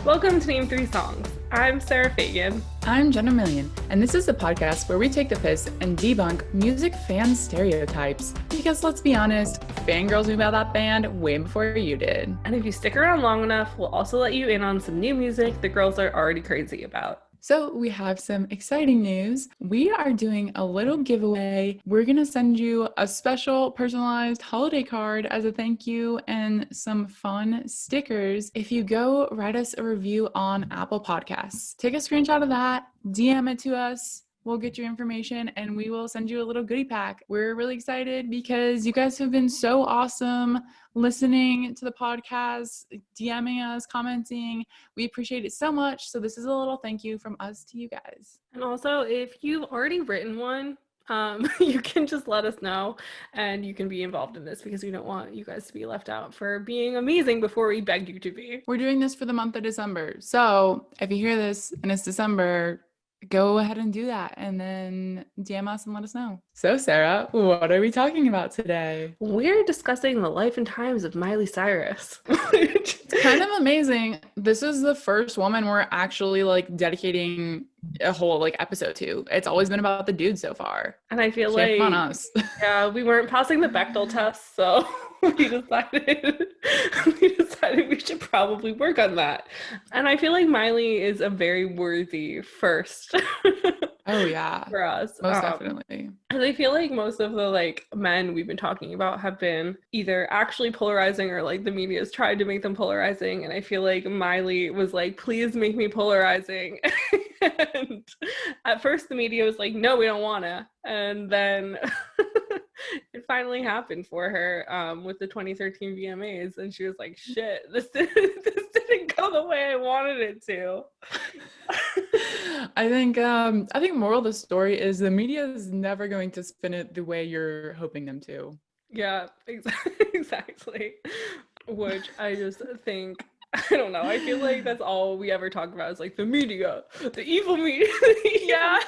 Welcome to Name 3 Songs. I'm Sarah Fagan. I'm Jenna Million, and this is a podcast where we take the piss and debunk music fan stereotypes. Because let's be honest, fangirls knew about that band way before you did. And if you stick around long enough, we'll also let you in on some new music the girls are already crazy about. So we have some exciting news. We are doing a little giveaway. We're going to send you a special personalized holiday card as a thank you and some fun stickers if you go write us a review on Apple Podcasts. Take a screenshot of that, DM it to us. We'll get your information and we will send you a little goodie pack. We're really excited because you guys have been so awesome listening to the podcast, DMing us, commenting. We appreciate it so much. So this is a little thank you from us to you guys. And also, if you've already written one, you can just let us know and you can be involved in this because we don't want you guys to be left out for being amazing before we begged you to be. We're doing this for the month of December. So if you hear this and it's December, go ahead and do that and then DM us and let us know. So Sarah, what are we talking about today? We're discussing the life and times of Miley Cyrus. It's kind of amazing. This is the first woman we're actually dedicating a whole episode to. It's always been about the dude so far. And I feel Shame on us. Yeah, we weren't passing the Bechdel test, so we decided we should probably work on that. And I feel like Miley is a very worthy first. Oh yeah, for us, most definitely. And I feel like most of the men we've been talking about have been either actually polarizing or the media's tried to make them polarizing. And I feel like Miley was please make me polarizing. And at first the media was no, we don't wanna. And then it finally happened for her with the 2013 VMAs, and she was like, shit, this didn't go the way I wanted it to. I think moral of the story is the media is never going to spin it the way you're hoping them to. Yeah, exactly. Which I just think, I don't know, I feel like that's all we ever talk about is the media, the evil media. Yeah.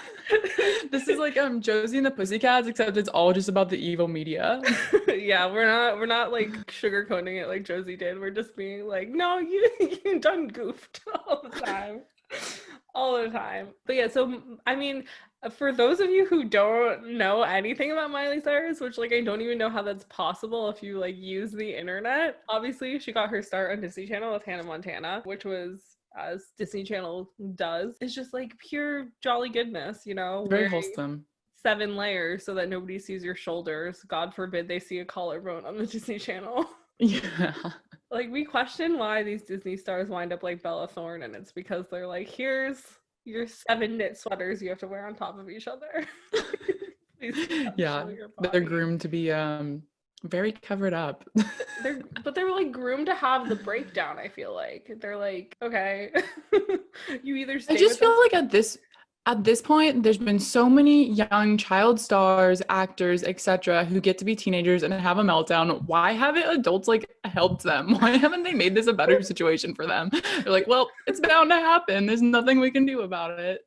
This is Josie and the Pussycats, except it's all just about the evil media. Yeah, we're not sugarcoating it like Josie did. We're just being no, you done goofed all the time. All the time. But yeah, so I mean, for those of you who don't know anything about Miley Cyrus, which I don't even know how that's possible if you use the internet. Obviously, she got her start on Disney Channel with Hannah Montana, which was, as Disney Channel does, it's just pure jolly goodness, Very wholesome. 7 layers so that nobody sees your shoulders. God forbid they see a collarbone on the Disney Channel. Yeah. We question why these Disney stars wind up like Bella Thorne, and it's because they're here's your 7 knit sweaters you have to wear on top of each other. Yeah, they're groomed to be very covered up. They're groomed to have the breakdown. I feel they're okay. You either stay. I just feel at this point, there's been so many young child stars, actors, etc., who get to be teenagers and have a meltdown. Why haven't adults helped them? Why haven't they made this a better situation for them? They're well, it's bound to happen. There's nothing we can do about it.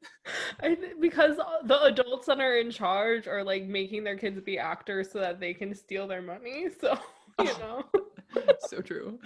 Because the adults that are in charge are making their kids be actors so that they can steal their money. So So true.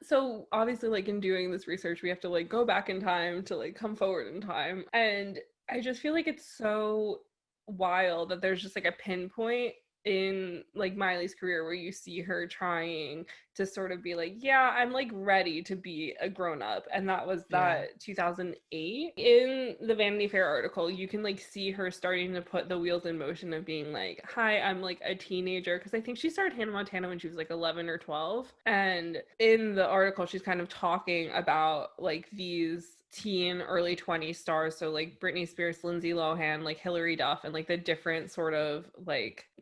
So obviously, in doing this research, we have to go back in time to come forward in time, and I just feel it's so wild that there's just a pinpoint in Miley's career where you see her trying to sort of be yeah, I'm ready to be a grown-up. And that was that 2008. In the Vanity Fair article, you can see her starting to put the wheels in motion of being hi, I'm a teenager, because I think she started Hannah Montana when she was 11 or 12. And in the article, she's kind of talking about these teen early 20s stars, so Britney Spears, Lindsay Lohan, Hilary Duff, and the different sort of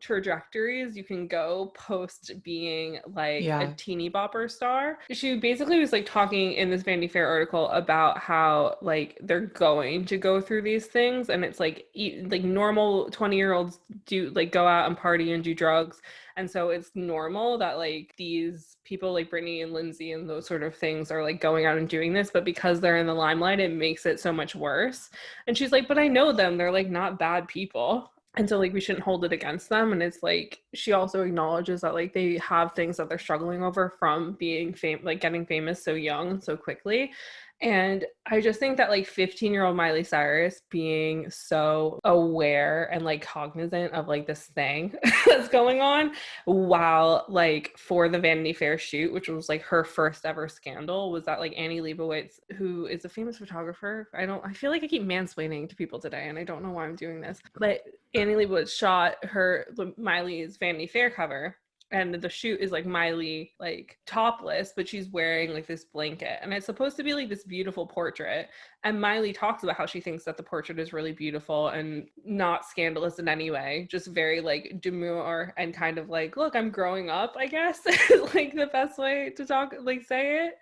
trajectories you can go post being a teeny bopper star. She basically was talking in this Vanity Fair article about how they're going to go through these things, and it's normal 20-year-olds do go out and party and do drugs. And so it's normal that these people Britney and Lindsay and those sort of things are going out and doing this, but because they're in the limelight, it makes it so much worse. And she's but I know them, they're not bad people. And so we shouldn't hold it against them. And it's she also acknowledges that they have things that they're struggling over from being getting famous so young and so quickly. And I just think that like 15-year-old Miley Cyrus being so aware and like cognizant of like this thing that's going on, while like for the Vanity Fair shoot, which was like her first ever scandal, was that like Annie Leibovitz, who is a famous photographer. I feel like I keep mansplaining to people today and I don't know why I'm doing this, but Annie Leibovitz shot Miley's Vanity Fair cover, and the shoot is like Miley like topless, but she's wearing like this blanket, and it's supposed to be like this beautiful portrait, and Miley talks about how she thinks that the portrait is really beautiful and not scandalous in any way, just very like demure and kind of like, look, I'm growing up, I guess, like the best way to talk, like say it.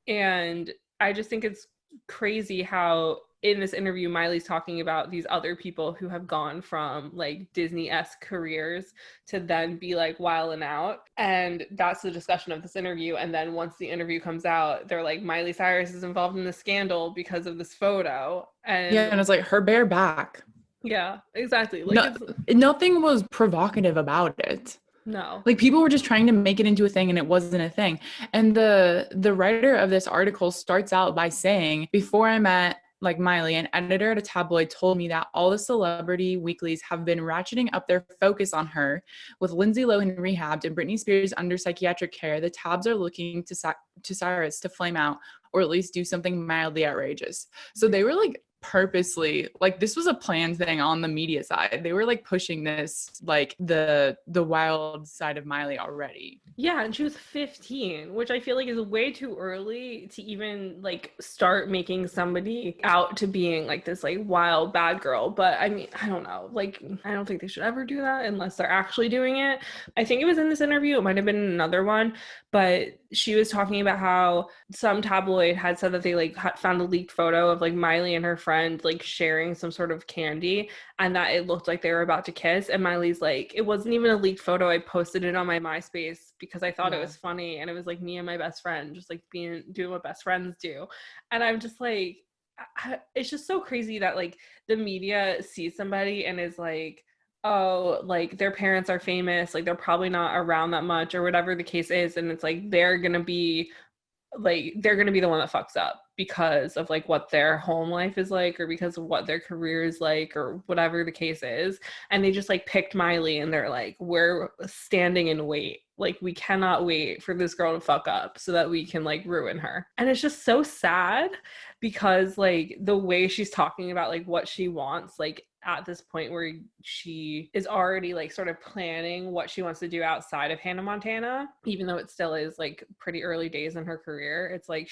And I just think it's crazy how in this interview Miley's talking about these other people who have gone from like Disney-esque careers to then be like wilding out, and that's the discussion of this interview. And then once the interview comes out, they're like, Miley Cyrus is involved in the scandal because of this photo. And Yeah, and it's like her bare back. Yeah, exactly. Like No, nothing was provocative about it. No. Like people were just trying to make it into a thing and it wasn't a thing. And the writer of this article starts out by saying, before I met like Miley, an editor at a tabloid told me that all the celebrity weeklies have been ratcheting up their focus on her. With Lindsay Lohan rehabbed and Britney Spears under psychiatric care, the tabs are looking to Cyrus to flame out or at least do something mildly outrageous. So they were like purposely, like this was a planned thing on the media side. They were like pushing this like the wild side of Miley already. Yeah, and she was 15, which I feel like is way too early to even like start making somebody out to being like this like wild bad girl. But I mean, I don't know. Like, I don't think they should ever do that unless they're actually doing it. I think it was in this interview, it might have been another one, but she was talking about how some tabloid had said that they like found a leaked photo of like Miley and her friend like sharing some sort of candy, and that it looked like they were about to kiss. And Miley's like, it wasn't even a leaked photo. I posted it on my MySpace because I thought it was funny, and it was like me and my best friend just like doing what best friends do. And I'm just like, it's just so crazy that like the media sees somebody and is like, oh, like their parents are famous, like they're probably not around that much or whatever the case is, and it's like they're gonna be the one that fucks up because of like what their home life is like or because of what their career is like or whatever the case is. And they just like picked Miley and they're like, we're standing in wait, like we cannot wait for this girl to fuck up so that we can like ruin her. And it's just so sad because like the way she's talking about like what she wants, like at this point where she is already like sort of planning what she wants to do outside of Hannah Montana, even though it still is like pretty early days in her career. It's like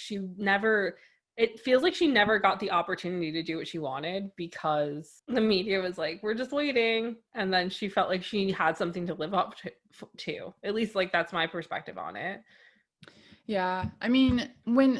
it feels like she never got the opportunity to do what she wanted because the media was like, we're just waiting. And then she felt like she had something to live up to. At least like that's my perspective on it. Yeah. I mean,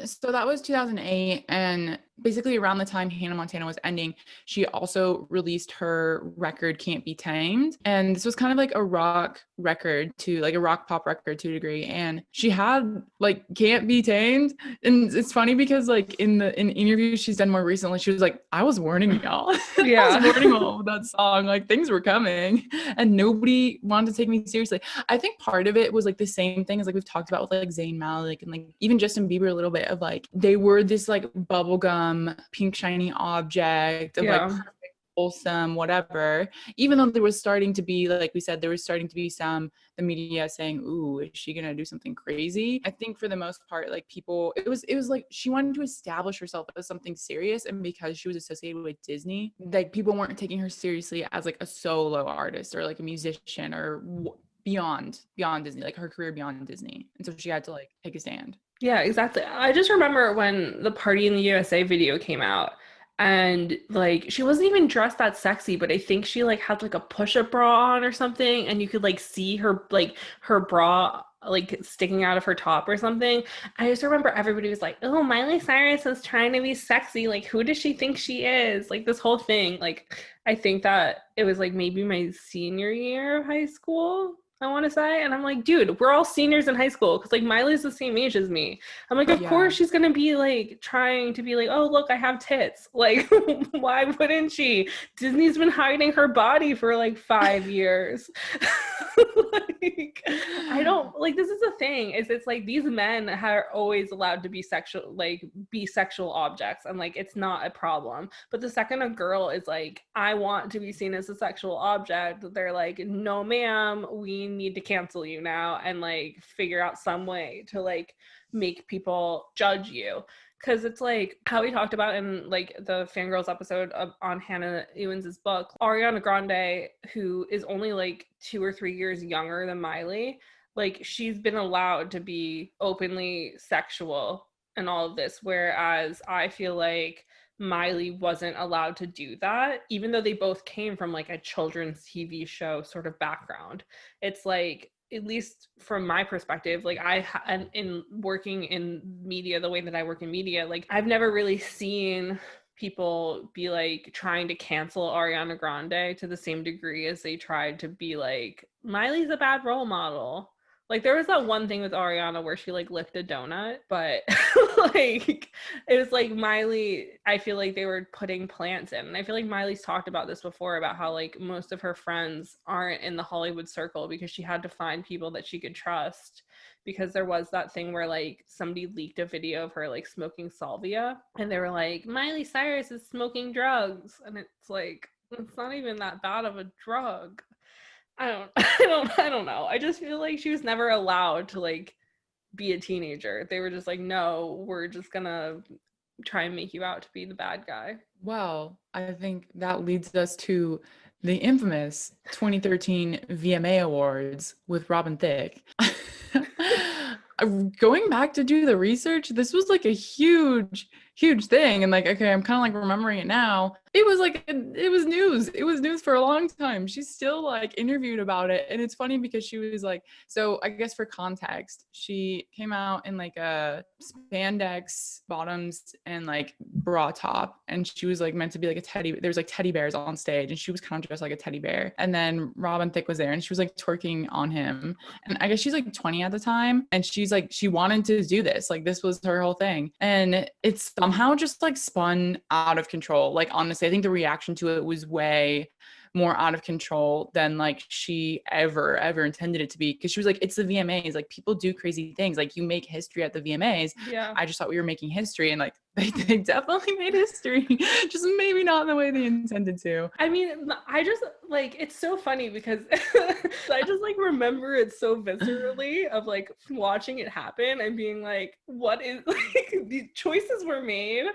so that was 2008, and basically around the time Hannah Montana was ending, she also released her record Cant Be Tamed. And this was kind of like a rock record to like a rock pop record to a degree. And she had like Cant Be Tamed. And it's funny because like in interviews she's done more recently, she was like, I was warning y'all. Yeah. I was warning y'all with that song. Like things were coming and nobody wanted to take me seriously. I think part of it was like the same thing as like we've talked about with like Zayn Malik and like even Justin Bieber a little bit of like they were this like bubblegum pink shiny object of like perfect, wholesome, whatever. Even though there was starting to be, like we said, there was starting to be the media saying, ooh, is she gonna do something crazy? I think for the most part, like people, it was like she wanted to establish herself as something serious, and because she was associated with Disney, like people weren't taking her seriously as like a solo artist or like a musician or beyond Disney, like her career beyond Disney. And so she had to like take a stand. Yeah, exactly. I just remember when the Party in the USA video came out, and like she wasn't even dressed that sexy, but I think she like had like a push-up bra on or something, and you could like see her like her bra like sticking out of her top or something. I just remember everybody was like, oh, Miley Cyrus is trying to be sexy, like who does she think she is, like this whole thing. Like I think that it was like maybe my senior year of high school, I want to say. And I'm like, dude, we're all seniors in high school because like Miley's the same age as me. I'm like, of Yeah. course she's gonna be like trying to be like, oh look, I have tits. Like, why wouldn't she? Disney's been hiding her body for like 5 years. Like, I don't like this is the thing, is it's like these men are always allowed to be sexual, like be sexual objects, and like it's not a problem. But the second a girl is like, I want to be seen as a sexual object, they're like, no ma'am, we need to cancel you now and like figure out some way to like make people judge you. Because it's like how we talked about in like the Fangirls episode on Hannah Ewens' book, Ariana Grande, who is only like 2 or 3 years younger than Miley, like she's been allowed to be openly sexual and all of this, whereas I feel like Miley wasn't allowed to do that, even though they both came from like a children's TV show sort of background. It's like, at least from my perspective, like and in working in media the way that I work in media, like I've never really seen people be like trying to cancel Ariana Grande to the same degree as they tried to be like, Miley's a bad role model. Like there was that one thing with Ariana where she like licked a donut, but like it was like Miley, I feel like they were putting plants in. And I feel like Miley's talked about this before, about how like most of her friends aren't in the Hollywood circle because she had to find people that she could trust, because there was that thing where like somebody leaked a video of her like smoking salvia and they were like, Miley Cyrus is smoking drugs. And it's like, it's not even that bad of a drug. I don't know. I just feel like she was never allowed to like be a teenager. They were just like, no, we're just gonna try and make you out to be the bad guy. Well, I think that leads us to the infamous 2013 VMA Awards with Robin Thicke. Going back to do the research, this was like a huge thing. And like, okay, I'm kind of like remembering it now. It was like, it was news. It was news for a long time. She's still like interviewed about it. And it's funny because she was like, so I guess for context, she came out in like a spandex bottoms and like bra top. And she was like meant to be like a there's like teddy bears on stage. And she was kind of dressed like a teddy bear. And then Robin Thicke was there and she was like twerking on him. And I guess she's like 20 at the time. And she's like, she wanted to do this. Like this was her whole thing. And it's somehow just like spun out of control. Like honestly, I think the reaction to it was way more out of control than like she ever intended it to be, because she was like, it's the VMAs, like people do crazy things, like you make history at the VMAs. Yeah. I just thought we were making history, and like they definitely made history, just maybe not in the way they intended to. I mean, I just like, it's so funny because I just like remember it so viscerally of like watching it happen and being like, what is like these choices were made,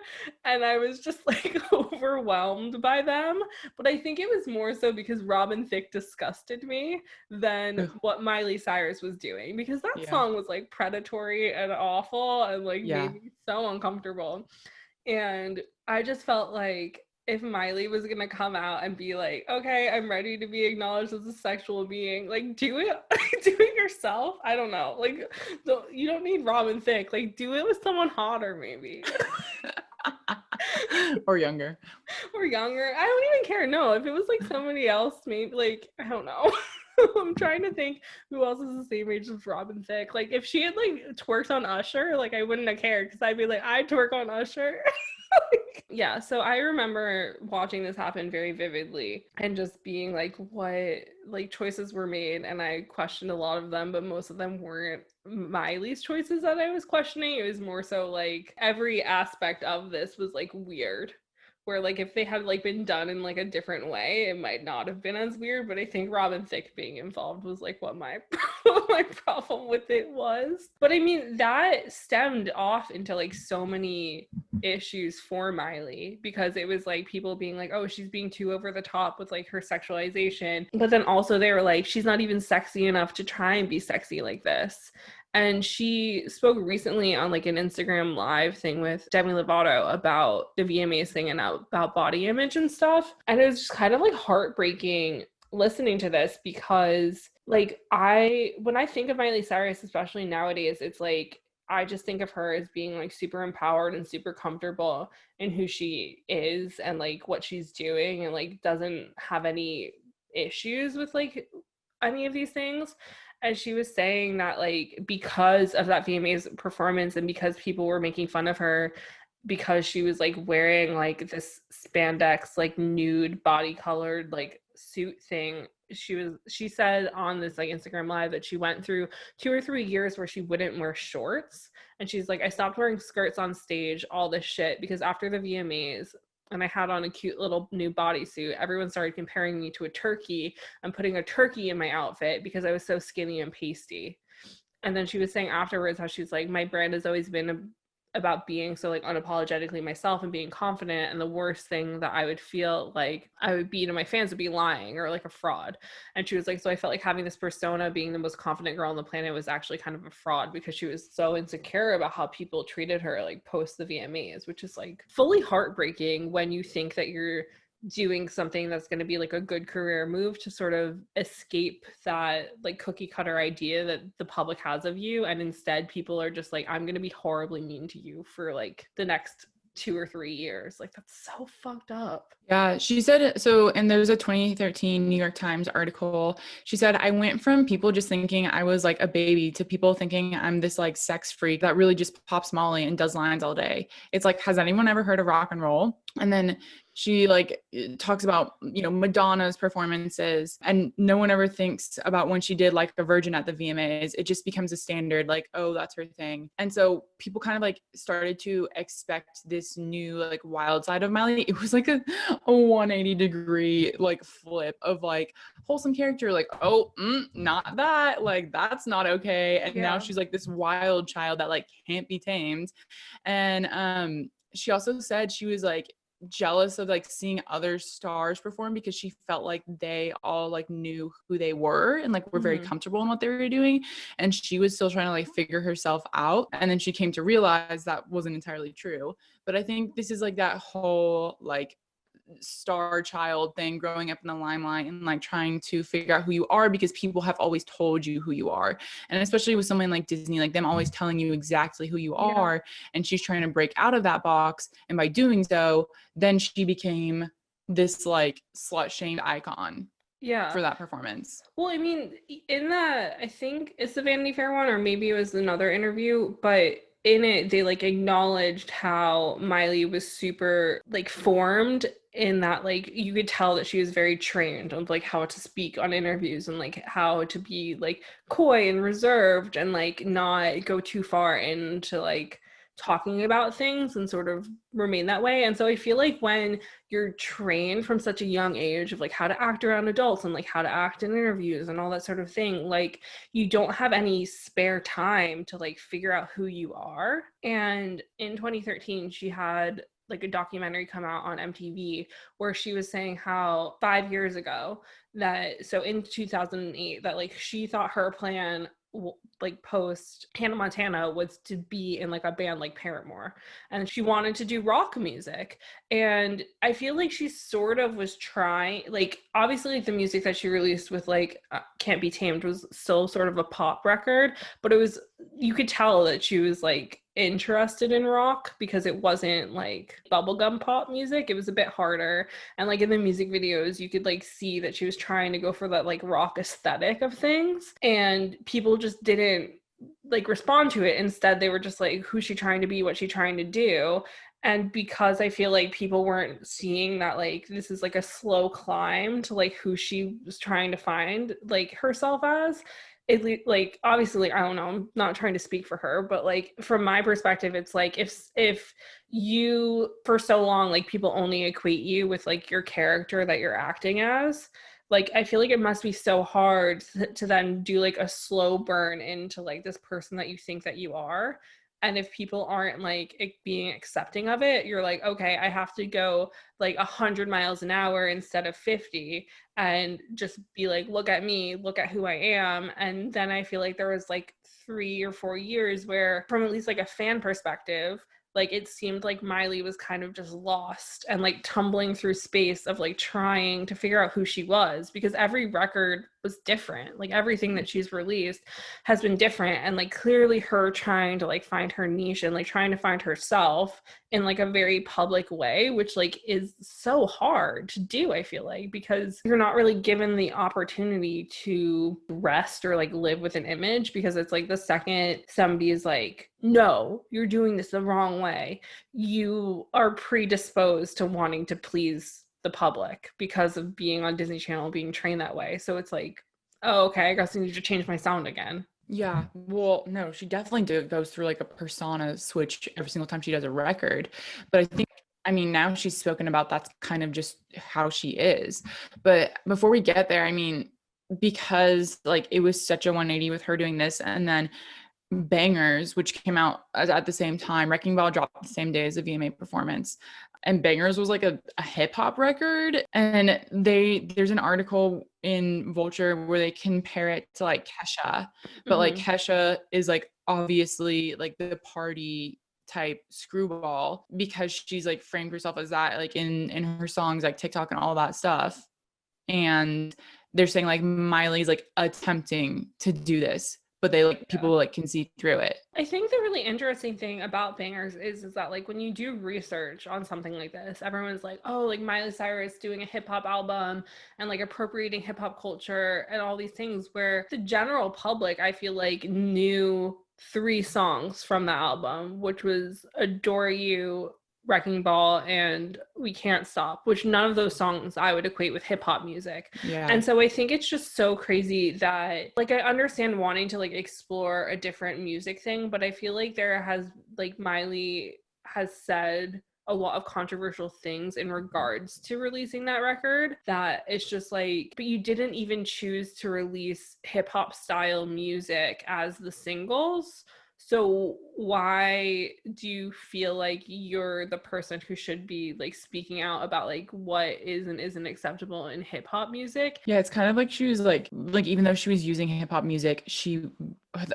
and I was just like overwhelmed by them. But I think it was more so because Robin Thicke disgusted me than what Miley Cyrus was doing, because that song was like predatory and awful and like made me so uncomfortable. And I just felt like if Miley was gonna come out and be like, okay, I'm ready to be acknowledged as a sexual being, like do it do it yourself. I don't know, like you don't need Robin Thicke, like do it with someone hotter maybe. or younger I don't even care. No, if it was like somebody else, maybe, like I don't know. I'm trying to think who else is the same age as Robin Thicke. Like if she had like twerked on Usher, like I wouldn't have cared, because I'd be like, I twerk on Usher. Yeah, so I remember watching this happen very vividly and just being like, what like choices were made, and I questioned a lot of them, but most of them weren't Miley's choices that I was questioning. It was more so like every aspect of this was like weird, where like if they had like been done in like a different way, it might not have been as weird. But I think Robin Thicke being involved was like what my my problem with it was. But I mean, that stemmed off into like so many issues for Miley, because it was like people being like, oh, she's being too over the top with like her sexualization, but then also they were like, she's not even sexy enough to try and be sexy like this. And she spoke recently on like an Instagram live thing with Demi Lovato about the VMAs thing and about body image and stuff. And it was just kind of like heartbreaking listening to this, because like when I think of Miley Cyrus, especially nowadays, it's like I just think of her as being like super empowered and super comfortable in who she is and like what she's doing, and like doesn't have any issues with like any of these things. And she was saying that like because of that VMAs performance and because people were making fun of her because she was like wearing like this spandex like nude body colored like suit thing, she said on this like Instagram live that she went through 2 or 3 years where she wouldn't wear shorts, and she's like, I stopped wearing skirts on stage, all this shit, because after the VMAs and I had on a cute little new bodysuit, everyone started comparing me to a turkey and putting a turkey in my outfit because I was so skinny and pasty. And then she was saying afterwards how she's like, my brand has always been about being so like unapologetically myself and being confident, and the worst thing that I would feel like I would be to my fans would be lying or like a fraud. And she was like, so I felt like having this persona, being the most confident girl on the planet, was actually kind of a fraud because she was so insecure about how people treated her like post the VMAs, which is like fully heartbreaking when you think that you're doing something that's going to be like a good career move to sort of escape that like cookie cutter idea that the public has of you, and instead people are just like, I'm going to be horribly mean to you for like the next 2 or 3 years. Like, that's so fucked up. Yeah, she said so, and there's a 2013 New York Times article. She said, I went from people just thinking I was like a baby to people thinking I'm this like sex freak that really just pops Molly and does lines all day. It's like, has anyone ever heard of rock and roll? And then she like talks about, you know, Madonna's performances, and no one ever thinks about when she did like a virgin at the VMAs. It just becomes a standard, like, oh, that's her thing. And so people kind of like started to expect this new like wild side of Miley. It was like a 180 degree like flip of like wholesome character, like, oh, not that, like that's not okay. And now she's like this wild child that like can't be tamed. And she also said she was like jealous of like seeing other stars perform because she felt like they all like knew who they were and like were very comfortable in what they were doing, and she was still trying to like figure herself out. And then she came to realize that wasn't entirely true. But I think this is like that whole like star child thing, growing up in the limelight and like trying to figure out who you are because people have always told you who you are. And especially with someone like Disney, like them always telling you exactly who you are. And she's trying to break out of that box. And by doing so, then she became this like slut shamed icon for that performance. Well, I mean, in that, I think it's the Vanity Fair one, or maybe it was another interview, but in it, they like acknowledged how Miley was super like formed in that like you could tell that she was very trained on like how to speak on interviews and like how to be like coy and reserved and like not go too far into like talking about things and sort of remain that way. And so I feel like when you're trained from such a young age of like how to act around adults and like how to act in interviews and all that sort of thing, like you don't have any spare time to like figure out who you are. And in 2013 she had like a documentary come out on MTV where she was saying how 5 years ago, that so in 2008, that like she thought her plan like post Hannah Montana was to be in like a band like Paramore, and she wanted to do rock music. And I feel like she sort of was trying, like obviously like the music that she released with like Cant Be Tamed was still sort of a pop record, but it was, you could tell that she was like interested in rock because it wasn't like bubblegum pop music. It was a bit harder, and like in the music videos you could like see that she was trying to go for that like rock aesthetic of things, and people just didn't like respond to it. Instead they were just like, who's she trying to be, what's she trying to do? And because I feel like people weren't seeing that like this is like a slow climb to like who she was trying to find like herself as, it like obviously I don't know, I'm not trying to speak for her, but like from my perspective it's like if you for so long like people only equate you with like your character that you're acting as, like I feel like it must be so hard to then do like a slow burn into like this person that you think that you are. And if people aren't like being accepting of it, you're like, okay, I have to go like 100 miles an hour instead of 50 and just be like, look at me, look at who I am. And then I feel like there was like 3 or 4 years where, from at least like a fan perspective, like it seemed like Miley was kind of just lost and like tumbling through space of like trying to figure out who she was, because every record was different. Like everything that she's released has been different, and like clearly her trying to like find her niche and like trying to find herself in like a very public way, which like is so hard to do, I feel like, because you're not really given the opportunity to rest or like live with an image, because it's like the second somebody is like, no, you're doing this the wrong way, you are predisposed to wanting to please the public because of being on Disney Channel, being trained that way. So it's like, oh, okay, I guess I need to change my sound again. Yeah, well, no, she definitely goes through like a persona switch every single time she does a record. But I think, I mean, now she's spoken about that's kind of just how she is. But before we get there, I mean, because like it was such a 180 with her doing this, and then Bangers, which came out at the same time, Wrecking Ball dropped the same day as the VMA performance. And Bangers was like a hip hop record. And there's an article in Vulture where they compare it to like Kesha. But like Kesha is like obviously like the party type screwball, because she's like framed herself as that like in her songs like TikTok and all that stuff. And they're saying like Miley's like attempting to do this, but they like people like can see through it. I think the really interesting thing about Bangers is that like when you do research on something like this, everyone's like, oh, like Miley Cyrus doing a hip hop album and like appropriating hip hop culture and all these things, where the general public, I feel like, knew 3 songs from the album, which was Adore You, Wrecking Ball, and We Can't Stop, which none of those songs I would equate with hip hop music. Yeah. And so I think it's just so crazy that like I understand wanting to like explore a different music thing, but I feel like there has like Miley has said a lot of controversial things in regards to releasing that record, that it's just like, but you didn't even choose to release hip hop style music as the singles. So why do you feel like you're the person who should be like speaking out about like what is and isn't acceptable in hip hop music? Yeah, it's kind of like she was like even though she was using hip hop music,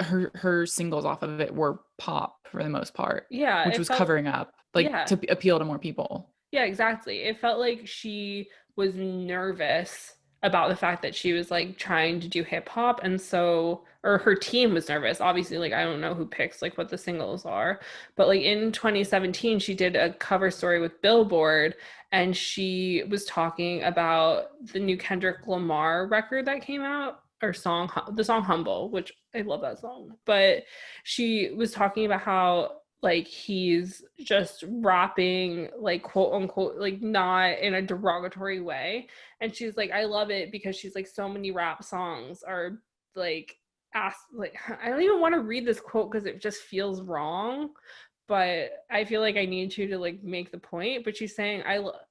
her singles off of it were pop for the most part. Yeah, which was covering up like to appeal to more people. Yeah, exactly. It felt like she was nervous about the fact that she was like trying to do hip hop, and so, or her team was nervous. Obviously, like I don't know who picks like what the singles are, but like in 2017 she did a cover story with Billboard, and she was talking about the new Kendrick Lamar record that came out, or song, the song Humble, which I love that song. But she was talking about how like he's just rapping like quote unquote like not in a derogatory way, and she's like, I love it because she's like, so many rap songs are like like I don't even want to read this quote because it just feels wrong, but I feel like I need to like make the point. But she's saying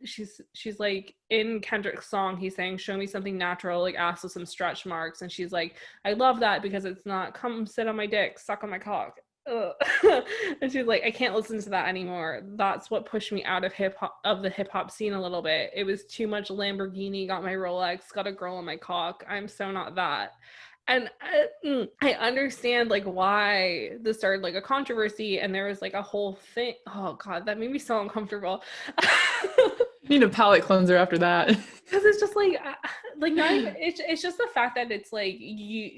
she's like, in Kendrick's song he's saying, show me something natural, like ass with some stretch marks, and she's like, I love that because it's not come sit on my dick, suck on my cock. And she's like, I can't listen to that anymore. That's what pushed me out of the hip hop scene a little bit. It was too much Lamborghini, got my Rolex, got a girl on my cock. I'm so not that. And I understand like why this started like a controversy, and there was like a whole thing. Oh god, that made me so uncomfortable. Need a palate cleanser after that. Because it's just like not even, it's just the fact that it's like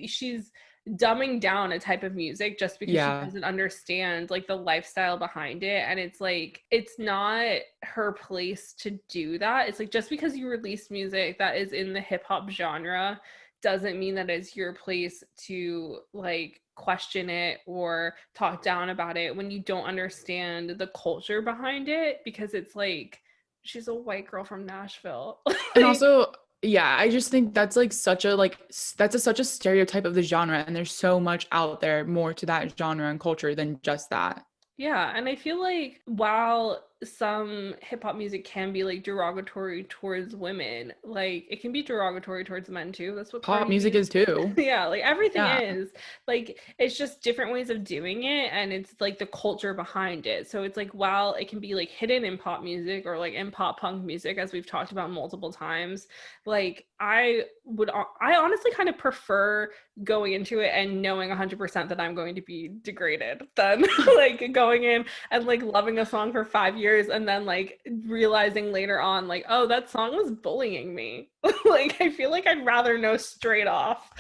she's dumbing down a type of music just because she doesn't understand like the lifestyle behind it. And it's like, it's not her place to do that. It's like, just because you release music that is in the hip hop genre doesn't mean that it's your place to like question it or talk down about it when you don't understand the culture behind it, because it's like, she's a white girl from Nashville. And also, yeah, I just think that's like such a stereotype of the genre, and there's so much out there more to that genre and culture than just that. Yeah, and I feel like while some hip hop music can be like derogatory towards women, like it can be derogatory towards men too. That's what pop music is too. Yeah, like everything is. Like it's just different ways of doing it, and it's like the culture behind it. So it's like, while it can be like hidden in pop music or like in pop punk music, as we've talked about multiple times, like I honestly kind of prefer going into it and knowing 100% that I'm going to be degraded than like going in and like loving a song for 5 years years and then like realizing later on like, oh, that song was bullying me. Like I feel like I'd rather know straight off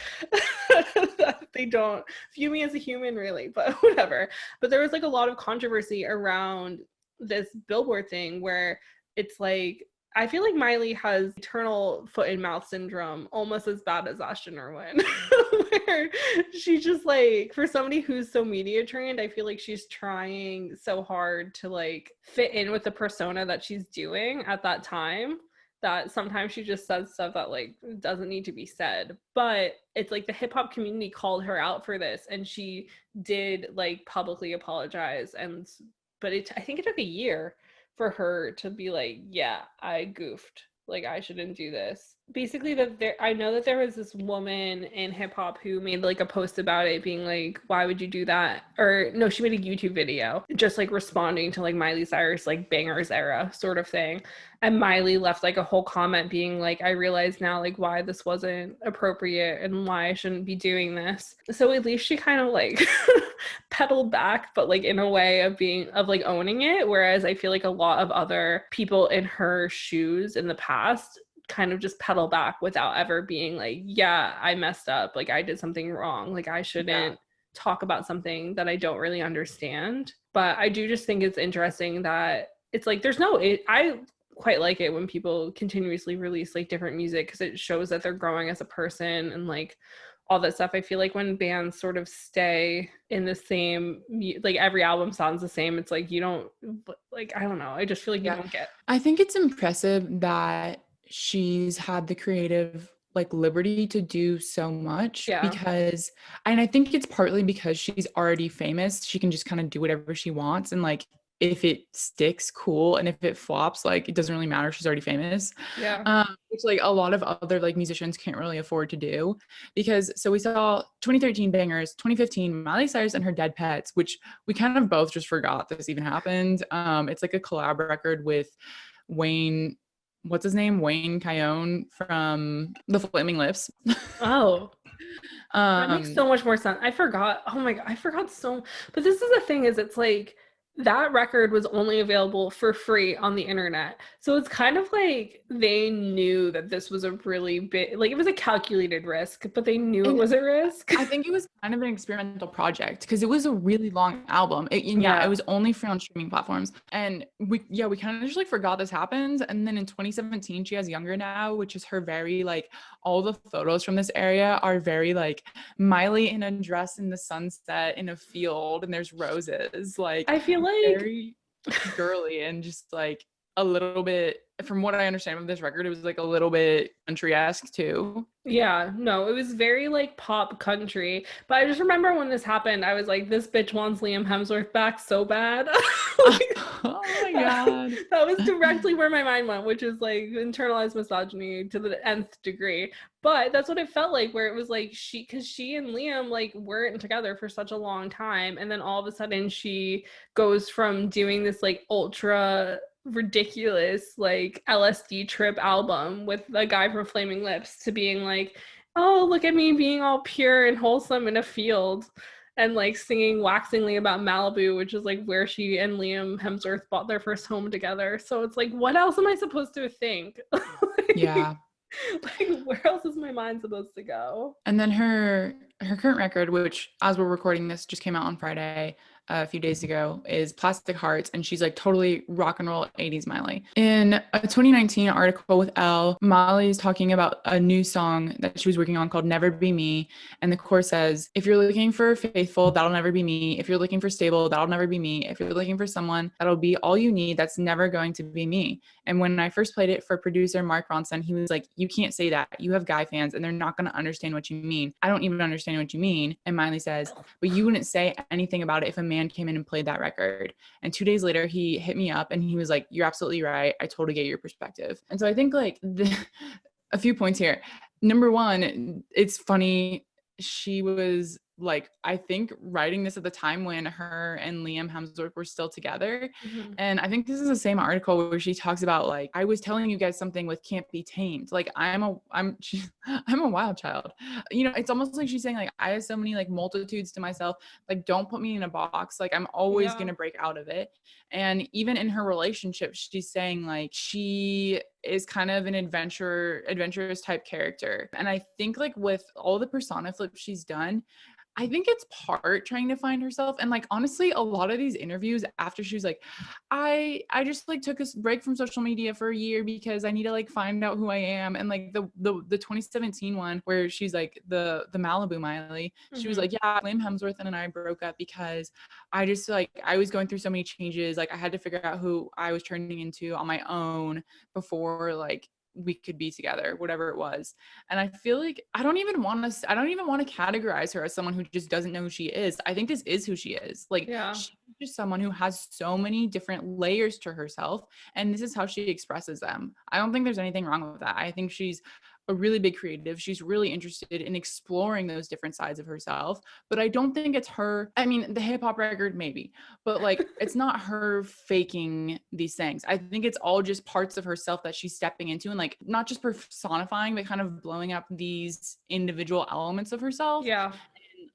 that they don't view me as a human really, but whatever. But there was like a lot of controversy around this Billboard thing where it's like, I feel like Miley has eternal foot and mouth syndrome, almost as bad as Ashton Irwin, where she just like, for somebody who's so media trained, I feel like she's trying so hard to like fit in with the persona that she's doing at that time, that sometimes she just says stuff that like doesn't need to be said. But it's like the hip hop community called her out for this, and she did like publicly apologize. But I think it took a year for her to be like, yeah, I goofed. Like, I shouldn't do this. Basically, I know that there was this woman in hip hop who made like a post about it being like, why would you do that? Or no, she made a YouTube video just like responding to like Miley Cyrus, like bangers era sort of thing. And Miley left like a whole comment being like, I realize now like why this wasn't appropriate and why I shouldn't be doing this. So at least she kind of like pedaled back, but like in a way of like owning it. Whereas I feel like a lot of other people in her shoes in the past kind of just pedal back without ever being like, yeah, I messed up. Like I did something wrong. Like I shouldn't talk about something that I don't really understand. But I do just think it's interesting that it's like, I quite like it when people continuously release like different music because it shows that they're growing as a person and like all that stuff. I feel like when bands sort of stay in the same, like every album sounds the same, it's like you don't, like, I don't know. I just feel like you don't get. I think it's impressive that she's had the creative like liberty to do so much because, and I think it's partly because she's already famous. She can just kind of do whatever she wants, and like if it sticks, cool, and if it flops, like it doesn't really matter. She's already famous. Which like a lot of other like musicians can't really afford to do, because so we saw 2013 bangers, 2015 Miley Cyrus and her Dead Pets, which we kind of both just forgot this even happened. It's like a collab record with Wayne. What's his name? Wayne Coyne from the Flaming Lips. Oh, that makes so much more sense. I forgot. Oh my God, I forgot so. But this is the thing, is it's like that record was only available for free on the internet. So it's kind of like they knew that this was a really big, like it was a calculated risk, but they knew it was a risk. I think it was kind of an experimental project because it was a really long album. It was only free on streaming platforms. And we kind of just like forgot this happened. And then in 2017, she has Younger Now, which is her very like, all the photos from this area are very like Miley in a dress in the sunset in a field and there's roses. Like I feel like very girly and just like a little bit, from what I understand of this record, it was like a little bit country-esque too. Yeah, no, it was very like pop country. But I just remember when this happened, I was like, this bitch wants Liam Hemsworth back so bad. Oh my God. That was directly where my mind went, which is like internalized misogyny to the nth degree. But that's what it felt like, where it was like because she and Liam like weren't together for such a long time. And then all of a sudden she goes from doing this like ultra ridiculous like LSD trip album with a guy from Flaming Lips to being like, oh, look at me being all pure and wholesome in a field and like singing waxingly about Malibu, which is like where she and Liam Hemsworth bought their first home together. So it's like, what else am I supposed to think? Like where else is my mind supposed to go? And then her current record, which as we're recording this just came out on Friday, a few days ago, is Plastic Hearts, and she's like totally rock and roll 80s Miley. In a 2019 article with Elle, Miley's talking about a new song that she was working on called Never Be Me, and the chorus says, if you're looking for faithful, that'll never be me. If you're looking for stable, that'll never be me. If you're looking for someone that'll be all you need, that's never going to be me. And when I first played it for producer Mark Ronson, he was like, you can't say that. You have guy fans and they're not going to understand what you mean. I don't even understand what you mean. And Miley says, but you wouldn't say anything about it if a man came in and played that record. And 2 days later, he hit me up and he was like, you're absolutely right. I totally get your perspective. And so I think like a few points here. Number one, it's funny. She was like, I think writing this at the time when her and Liam Hemsworth were still together. Mhm. And I think this is the same article where she talks about, like, I was telling you guys something with Can't Be Tamed. Like, I'm I'm a wild child. You know, it's almost like she's saying, like, I have so many, like, multitudes to myself. Like, don't put me in a box. Like, I'm always Yeah. going to break out of it. And even in her relationship, she's saying, like, she is kind of an adventurous type character. And I think, like, with all the persona flips she's done, I think it's part trying to find herself. And, like, honestly, a lot of these interviews after she was like, I just, like, took a break from social media for a year because I need to, like, find out who I am. And, like, the 2017 one where she's like the Malibu Miley, she was Mhm. like, yeah, Liam Hemsworth and I broke up because I just, like, I was going through so many changes. Like, I had to figure out who I was turning into on my own before, like, we could be together, whatever it was. And I feel like I don't even want to categorize her as someone who just doesn't know who she is. I think this is who she is. Like, Yeah. she's just someone who has so many different layers to herself, and this is how she expresses them. I don't think there's anything wrong with that. I think she's a really big creative. She's really interested in exploring those different sides of herself, but I don't think it's her. I mean, the hip hop record maybe, but, like, it's not her faking these things. I think it's all just parts of herself that she's stepping into, and, like, not just personifying, but kind of blowing up these individual elements of herself, Yeah.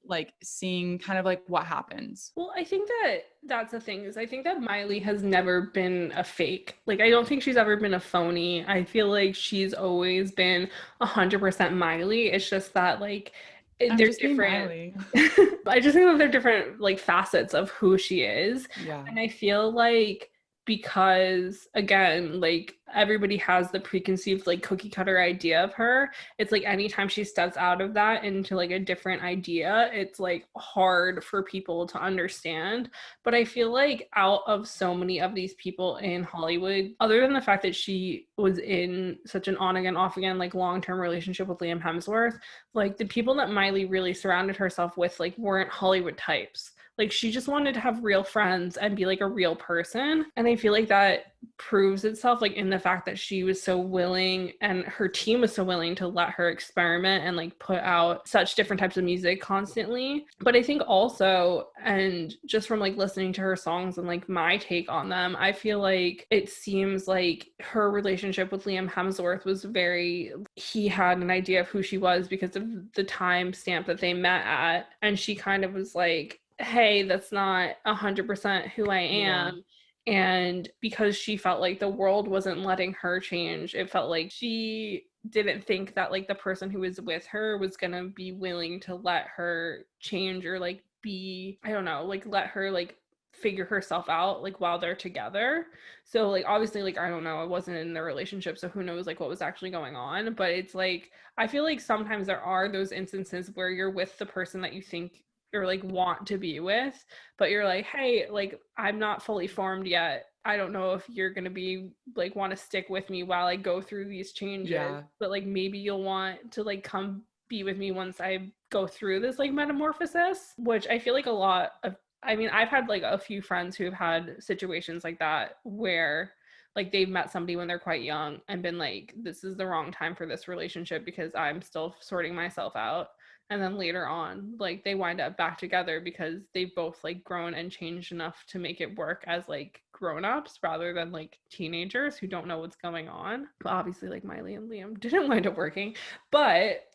like, seeing kind of, like, what happens. Well, I think that that's the thing is I think that Miley has never been a fake. Like, I don't think she's ever been a phony. I feel like she's always been 100% Miley. It's just that, like, I'm they're just being different. Miley. I just think that they're different, like, facets of who she is. Yeah. And I feel like because, again, like, everybody has the preconceived, like, cookie cutter idea of her, it's like anytime she steps out of that into, like, a different idea, it's, like, hard for people to understand. But I feel like out of so many of these people in Hollywood, other than the fact that she was in such an on again, off again, like, long-term relationship with Liam Hemsworth, like, the people that Miley really surrounded herself with, like, weren't Hollywood types. Like, she just wanted to have real friends and be, like, a real person. And I feel like that proves itself, like, in the fact that she was so willing and her team was so willing to let her experiment and, like, put out such different types of music constantly. But I think also, and just from, like, listening to her songs and, like, my take on them, I feel like it seems like her relationship with Liam Hemsworth was very, he had an idea of who she was because of the time stamp that they met at. And she kind of was like, hey, that's not 100% who I Yeah. am. And because she felt like the world wasn't letting her change, it felt like she didn't think that, like, the person who was with her was gonna be willing to let her change or, like, be, I don't know, like, let her, like, figure herself out, like, while they're together. So, like, obviously, like, I don't know, I wasn't in their relationship, so who knows, like, what was actually going on. But it's like, I feel like sometimes there are those instances where you're with the person that you think or, like, want to be with, but you're like, hey, like, I'm not fully formed yet. I don't know if you're going to be, like, want to stick with me while I go through these changes, Yeah. but, like, maybe you'll want to, like, come be with me once I go through this, like, metamorphosis, which I feel like a lot of, I mean, I've had, like, a few friends who've had situations like that where, like, they've met somebody when they're quite young and been like, this is the wrong time for this relationship because I'm still sorting myself out. And then later on, like, they wind up back together because they've both, like, grown and changed enough to make it work as, like, grown-ups rather than, like, teenagers who don't know what's going on. But obviously, like, Miley and Liam didn't wind up working. But,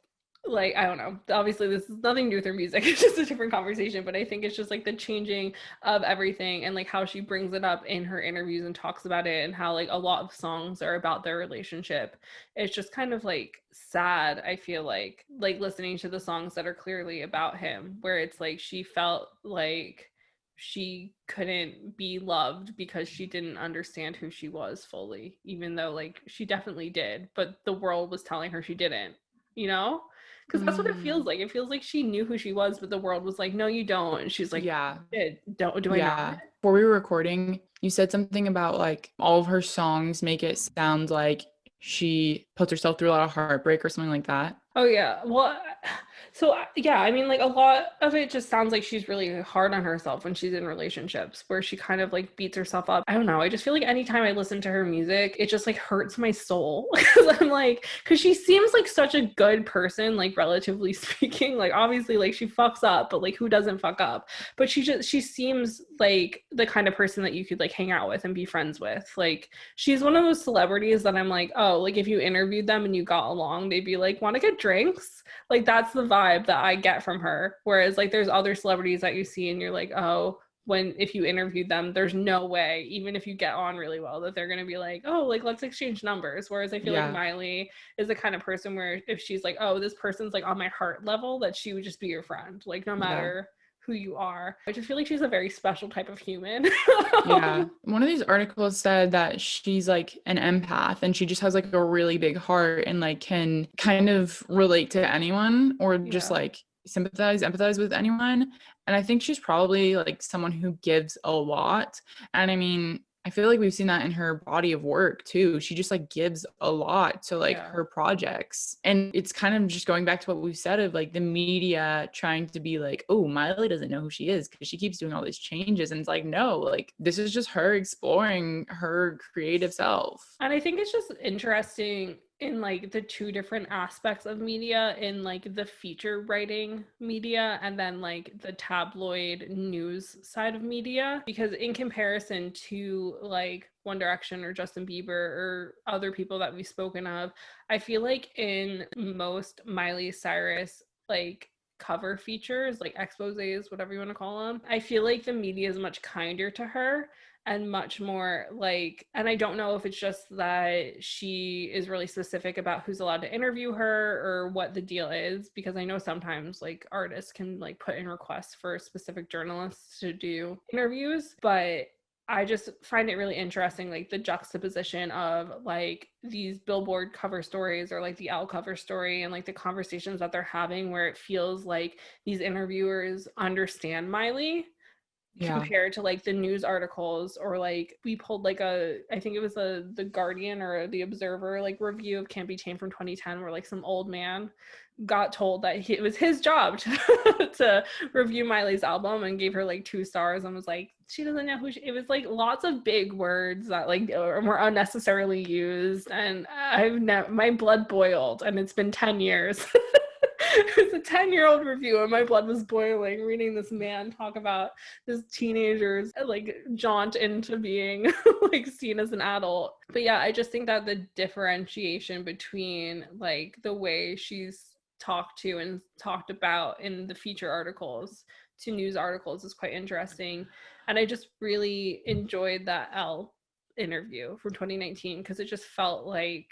like, I don't know, obviously this is nothing to do with her music, it's just a different conversation. But I think it's just, like, the changing of everything and, like, how she brings it up in her interviews and talks about it, and how, like, a lot of songs are about their relationship. It's just kind of, like, sad, I feel like listening to the songs that are clearly about him, where it's like she felt like she couldn't be loved because she didn't understand who she was fully, even though, like, she definitely did, but the world was telling her she didn't, you know? Because that's what it feels Mm, like. It feels like she knew who she was, but the world was like, no, you don't. And she's like, yeah. don't, do I not? Yeah. Before we were recording, you said something about, like, all of her songs make it sound like she puts herself through a lot of heartbreak or something like that. Oh yeah. Well, so yeah, I mean like a lot of it just sounds like she's really hard on herself when she's in relationships where she kind of like beats herself up. I don't know. I just feel like anytime I listen to her music, it just like hurts my soul because I'm like cuz she seems like such a good person like relatively speaking. Like obviously like she fucks up, but like who doesn't fuck up? But she seems like the kind of person that you could like hang out with and be friends with. Like she's one of those celebrities that I'm like, oh, like if you interviewed them and you got along, they'd be like, want to get drinks? Like that's the vibe that I get from her. Whereas like there's other celebrities that you see and you're like, oh, when if you interviewed them, there's no way, even if you get on really well, that they're gonna be like, oh, like let's exchange numbers. Whereas I feel like Yeah. Miley is the kind of person where if she's like, oh, this person's like on my heart level, that she would just be your friend, like no Yeah. matter who you are. I just feel like she's a very special type of human. Yeah. One of these articles said that she's like an empath and she just has like a really big heart and like can kind of relate to anyone or just Yeah. like empathize with anyone. And I think she's probably like someone who gives a lot. And I mean, I feel like we've seen that in her body of work too. She just like gives a lot to like Yeah. her projects. And it's kind of just going back to what we've said of like the media trying to be like, oh, Miley doesn't know who she is because she keeps doing all these changes. And it's like, no, like this is just her exploring her creative self. And I think it's just interesting in like the two different aspects of media in like the feature writing media and then like the tabloid news side of media because in comparison to like One Direction or Justin Bieber or other people that we've spoken of, I feel like in most Miley Cyrus like cover features, like exposés, whatever you want to call them, I feel like the media is much kinder to her and much more like, and I don't know if it's just that she is really specific about who's allowed to interview her or what the deal is, because I know sometimes like artists can like put in requests for specific journalists to do interviews, but I just find it really interesting, like the juxtaposition of like these Billboard cover stories or like the Elle cover story and like the conversations that they're having where it feels like these interviewers understand Miley Yeah. compared to like the news articles or like we pulled like a I think it was the Guardian or the Observer like review of Cant Be Tamed from 2010 where like some old man got told that it was his job to, to review Miley's album and gave her like 2 stars and was like she doesn't know who she, it was like lots of big words that like were unnecessarily used and I've never my blood boiled and it's been 10 years. It was a 10-year-old review and my blood was boiling reading this man talk about this teenager's like jaunt into being like seen as an adult. But yeah, I just think that the differentiation between like the way she's talked to and talked about in the feature articles to news articles is quite interesting. And I just really enjoyed that Elle interview from 2019 because it just felt like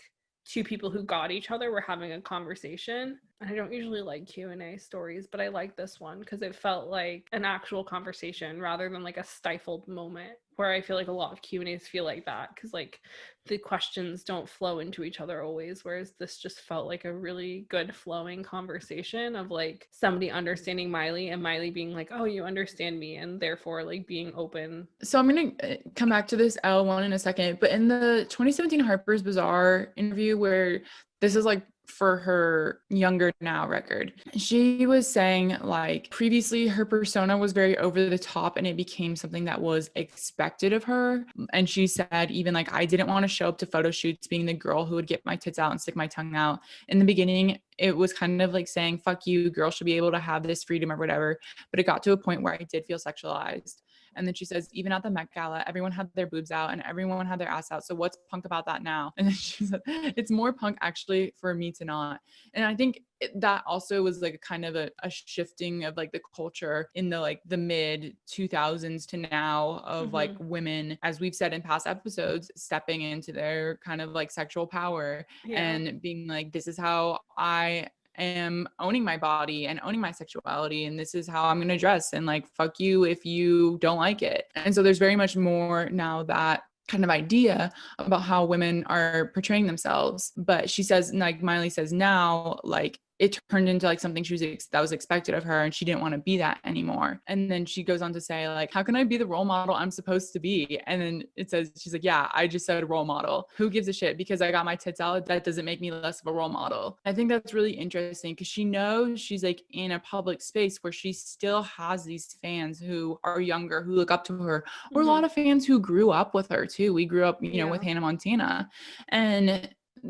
two people who got each other were having a conversation. And I don't usually like Q&A stories, but I like this one because it felt like an actual conversation rather than like a stifled moment where I feel like a lot of Q&As feel like that because like the questions don't flow into each other always, whereas this just felt like a really good flowing conversation of like somebody understanding Miley and Miley being like, oh, you understand me, and therefore like being open. So I'm going to come back to this Elle one in a second, but in the 2017 Harper's Bazaar interview where this is like for her Younger Now record, she was saying like previously her persona was very over the top and it became something that was expected of her. And she said even like I didn't want to show up to photo shoots being the girl who would get my tits out and stick my tongue out. In the beginning, it was kind of like saying, fuck you, girls should be able to have this freedom or whatever. But it got to a point where I did feel sexualized. And then she says, even at the Met Gala, everyone had their boobs out and everyone had their ass out. So what's punk about that now? And then she said, it's more punk actually for me to not. And I think that also was like a kind of a shifting of like the culture in the like the mid 2000s to now of like women, as we've said in past episodes, stepping into their kind of like sexual power and being like, this is how I am owning my body and owning my sexuality, and this is how I'm going to dress, and like fuck you if you don't like it. And so there's very much more now that kind of idea about how women are portraying themselves. But she says, like Miley says now, like it turned into like something that was expected of her, and she didn't want to be that anymore. And then she goes on to say like, how can I be the role model I'm supposed to be? And then it says, she's like, yeah, I just said role model. Who gives a shit? Because I got my tits out, that doesn't make me less of a role model. I think that's really interesting because she knows she's like in a public space where she still has these fans who are younger, who look up to her, or a lot of fans who grew up with her too. We grew up, you know, with Hannah Montana, and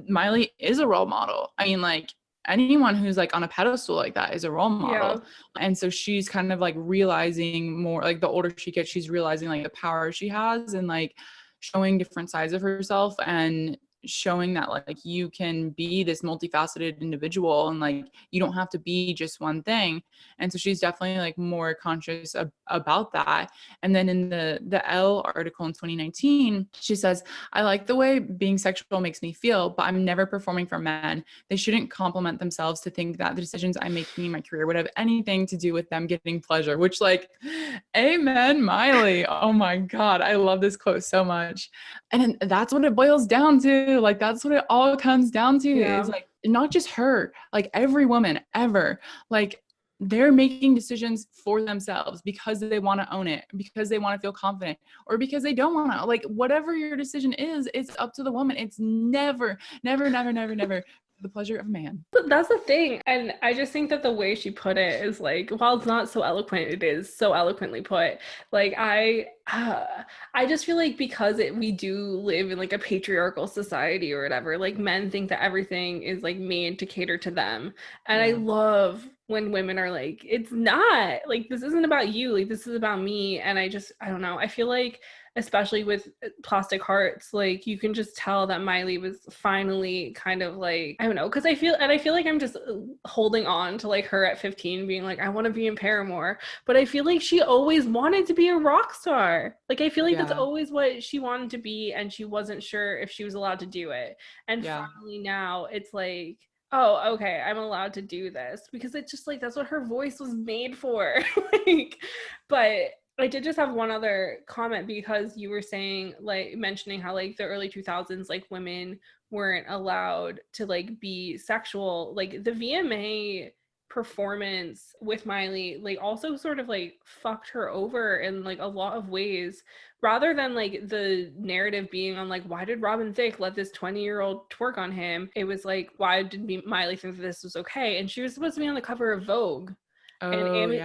Miley is a role model. I mean, like, anyone who's like on a pedestal like that is a role model. And so she's kind of like realizing more, like the older she gets, she's realizing like the power she has, and like showing different sides of herself, and showing that like you can be this multifaceted individual, and like you don't have to be just one thing. And so she's definitely like more conscious about that. And then in the Elle article in 2019, she says, I like the way being sexual makes me feel, but I'm never performing for men. They shouldn't compliment themselves to think that the decisions I'm making in my career would have anything to do with them getting pleasure, which, like, amen, Miley. Oh my God, I love this quote so much. And that's what it boils down to. Like, that's what it all comes down to, is like, not just her, like every woman ever, like they're making decisions for themselves because they want to own it, because they want to feel confident, or because they don't want to. Like, whatever your decision is, it's up to the woman. It's never the pleasure of a man. That's the thing. And I just think that the way she put it is like, while it's not so eloquent, it is so eloquently put. Like, I just feel like because we do live in like a patriarchal society or whatever, like men think that everything is like made to cater to them. And I love when women are like, it's not, like, this isn't about you, like this is about me. And I don't know, I feel like, especially with Plastic Hearts, like you can just tell that Miley was finally kind of like, I don't know, because I feel like I'm just holding on to like her at 15 being like, I want to be in Paramore, but I feel like she always wanted to be a rock star. Like, I feel like that's always what she wanted to be, and she wasn't sure if she was allowed to do it. And finally now it's like, oh, okay, I'm allowed to do this, because it's just like, that's what her voice was made for. Like, but I did just have one other comment, because you were saying, like, mentioning how like the early 2000s, like women weren't allowed to like be sexual. Like the VMA performance with Miley like also sort of like fucked her over in like a lot of ways, rather than like the narrative being on like, why did Robin Thicke let this 20-year-old twerk on him? It was like, why did Miley think that this was okay? And she was supposed to be on the cover of Vogue. And Annie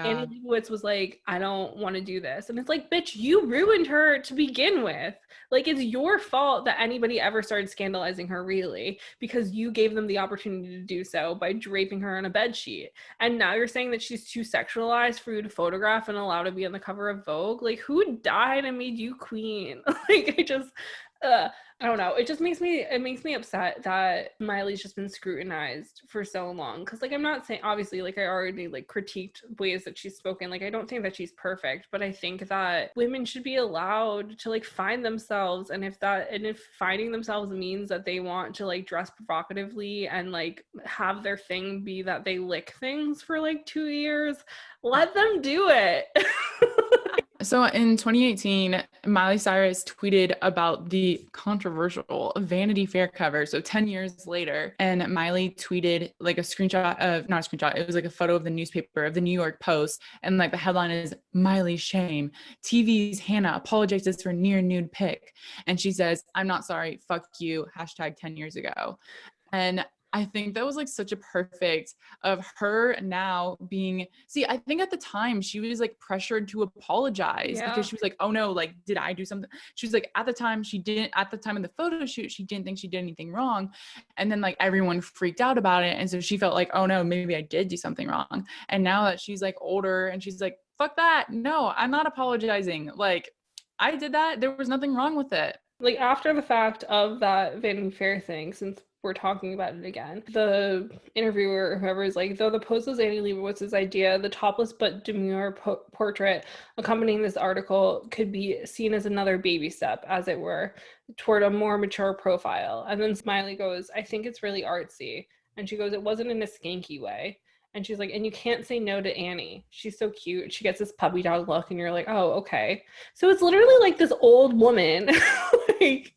Leibovitz was like, I don't want to do this. And it's like, bitch, you ruined her to begin with. Like, it's your fault that anybody ever started scandalizing her, really, because you gave them the opportunity to do so by draping her on a bedsheet. And now you're saying that she's too sexualized for you to photograph and allow to be on the cover of Vogue? Like, who died and made you queen? Like, I don't know. It just makes me upset that Miley's just been scrutinized for so long. Because, like, I'm not saying, obviously, like, I already, like, critiqued ways that she's spoken. Like, I don't think that she's perfect, but I think that women should be allowed to, like, find themselves. And if finding themselves means that they want to, like, dress provocatively and, like, have their thing be that they lick things for, like, 2 years, let them do it. So in 2018, Miley Cyrus tweeted about the controversial Vanity Fair cover. So 10 years later, and Miley tweeted like a screenshot of, not a screenshot, it was like a photo of the newspaper, of the New York Post. And like the headline is, Miley shame. TV's Hannah apologizes for near nude pic. And she says, I'm not sorry, fuck you, hashtag 10 years ago. And I think that was like such a perfect of her now being, see, I think at the time she was like pressured to apologize because she was like, oh no, like, did I do something? She was like, at the time of the photo shoot, she didn't think she did anything wrong. And then like everyone freaked out about it. And so she felt like, oh no, maybe I did do something wrong. And now that she's like older and she's like, fuck that. No, I'm not apologizing. Like, I did that. There was nothing wrong with it. Like, after the fact of that Vanity Fair thing, since we're talking about it again, the interviewer, whoever, is like, though the post was Annie Leibovitz's idea, the topless but demure portrait accompanying this article could be seen as another baby step, as it were, toward a more mature profile. And then Smiley goes, I think it's really artsy. And she goes, it wasn't in a skanky way. And she's like, and you can't say no to Annie. She's so cute. She gets this puppy dog look, and you're like, oh, okay. So it's literally like this old woman. Like,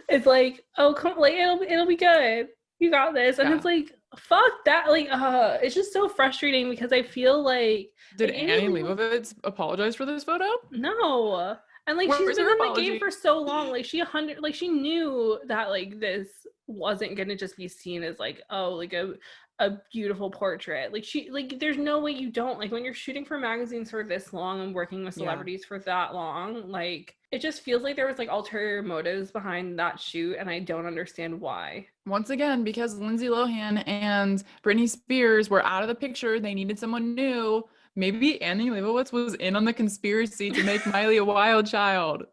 it's like, oh, come, like, it'll be good. You got this. And it's like, fuck that. Like, it's just so frustrating because I feel Did like Annie Leibovitz apologize for this photo? no. And like she's Where's been her in the game apology? for so long. Like she knew that like this wasn't gonna just be seen as like, oh, like a beautiful portrait. Like there's no way you don't, like when you're shooting for magazines for this long and working with celebrities for that long, like it just feels like there was like ulterior motives behind that shoot, and I don't understand why. Once again, because Lindsay Lohan and Britney Spears were out of the picture, they needed someone new. Maybe Annie Leibovitz was in on the conspiracy to make Miley a wild child.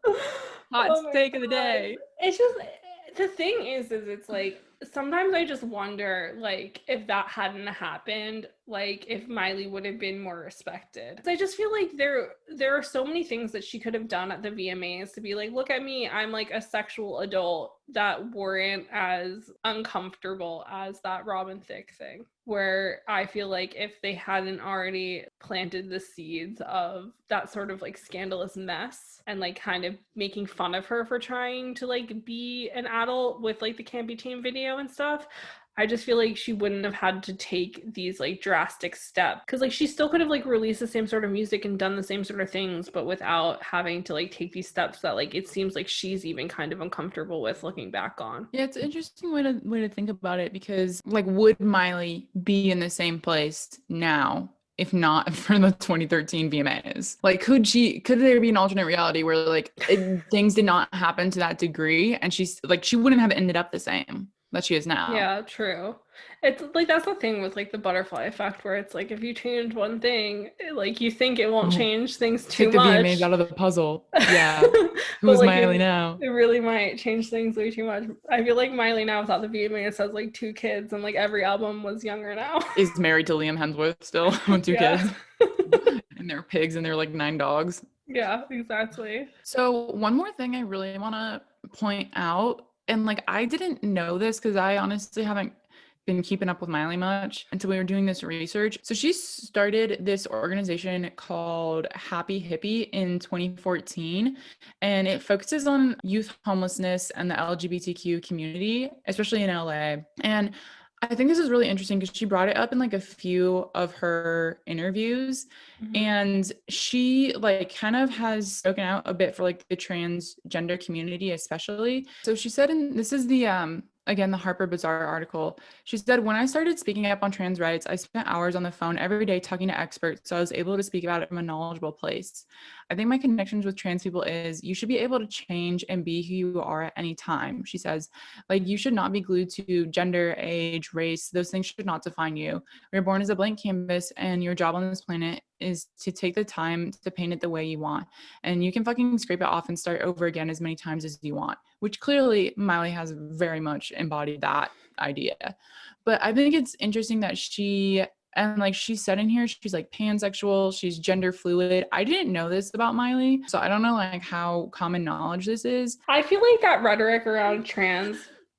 Hot Oh my take of the God. day. It's just, the thing is it's like sometimes I just wonder like if that hadn't happened, like if Miley would have been more respected. I just feel like there are so many things that she could have done at the VMAs to be like, look at me, I'm like a sexual adult, that weren't as uncomfortable as that Robin Thicke thing. Where I feel like if they hadn't already planted the seeds of that sort of like scandalous mess and like kind of making fun of her for trying to like be an adult with like the Cant Be Tamed video and stuff, I just feel like she wouldn't have had to take these like drastic steps, because like she still could have like released the same sort of music and done the same sort of things, but without having to like take these steps that like it seems like she's even kind of uncomfortable with looking back on. Yeah, it's an interesting way to think about it, because like, would Miley be in the same place now if not for the 2013 VMAs? Like, could there be an alternate reality where like things did not happen to that degree, and she wouldn't have ended up the same that she is now? Yeah, true. It's like that's the thing with like the butterfly effect, where it's like if you change one thing, like you think it won't Oh, change things too take the VMAs much. out of the puzzle. Yeah. But Who's like Miley now? it really might change things way too much. I feel like Miley now without the VMAs has like 2 kids, and like every album was younger now. Is married to Liam Hemsworth still with 2 kids, Yeah. and they're pigs and they're like 9 dogs. Yeah, exactly. So one more thing I really want to point out, and like I didn't know this because I honestly haven't been keeping up with Miley much until we were doing this research. So she started this organization called Hippie in 2014, and it focuses on youth homelessness and the LGBTQ community, especially in LA. And I think this is really interesting because she brought it up in like a few of her interviews, and she like kind of has spoken out a bit for like the transgender community especially. So she said, and this is the again the Harper Bazaar article, she said, when I started speaking up on trans rights, I spent hours on the phone every day talking to experts, so I was able to speak about it from a knowledgeable place. I think my connections with trans people is you should be able to change and be who you are at any time. She says, like, you should not be glued to gender, age, race. Those things should not define you. You're born as a blank canvas, and your job on this planet is to take the time to paint it the way you want. And you can fucking scrape it off and start over again as many times as you want, which clearly Miley has very much embodied that idea. But I think it's interesting that and like she said in here, she's like pansexual, she's gender fluid. I didn't know this about Miley, so I don't know like how common knowledge this is. I feel like that rhetoric around